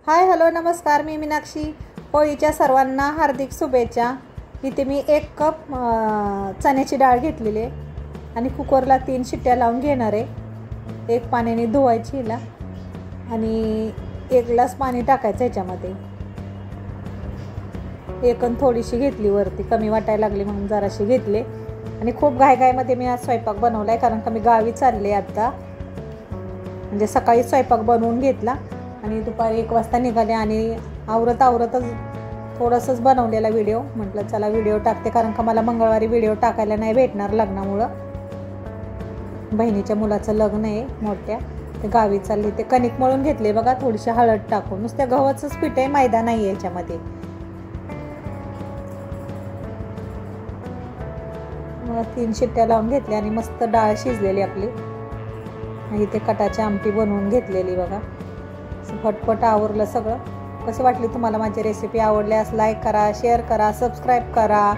Hi hello नमस्कार, मी मीनाक्षी. होळीच्या सर्वांना हार्दिक शुभेच्छा. इथे मी 1 कप चण्याची डाळ घेतलेली आहे आणि कुकरला 3 शिट्ट्या लावून घेणार आहे. 1 पाण्याने धुवायची हिला आणि 1 ग्लास पाणी टाकायचं ह्याच्यामध्ये. एकन थोडीशी घेतली, वरती कमी वाटायला लागली म्हणून जराशी घेतले. आणि खूप घाईघाईमध्ये मी आज स्वयंपाक बनवला आहे, कारण का मी गावी चालले आता. म्हणजे सकाळी स्वयंपाक बनवून घेतला आणि दुपारी 1 वाजता निघाले आणि आवरतच थोडंसंच बनवलेला व्हिडिओ. म्हटलं चला व्हिडिओ टाकते, कारण का मला मंगळवारी व्हिडिओ टाकायला नाही भेटणार लग्नामुळं. बहिणीच्या मुलाचं लग्न आहे मोठ्या, ते गावी चालले. ते कणिक मळून घेतले बघा, थोडीशी हळद टाकून. नुसत्या गव्हाचंच पीठ आहे, मैदा नाही आहे याच्यामध्ये. मग 3 शिट्ट्या लावून घेतल्या आणि मस्त डाळ शिजलेली आपली. इथे कटाची आमटी बनवून घेतलेली बघा. फटफट आवरलं सगळं. कशी वाटली तुम्हाला माझी रेसिपी? आवडल्यास लाईक करा, शेअर करा, सबस्क्राईब करा.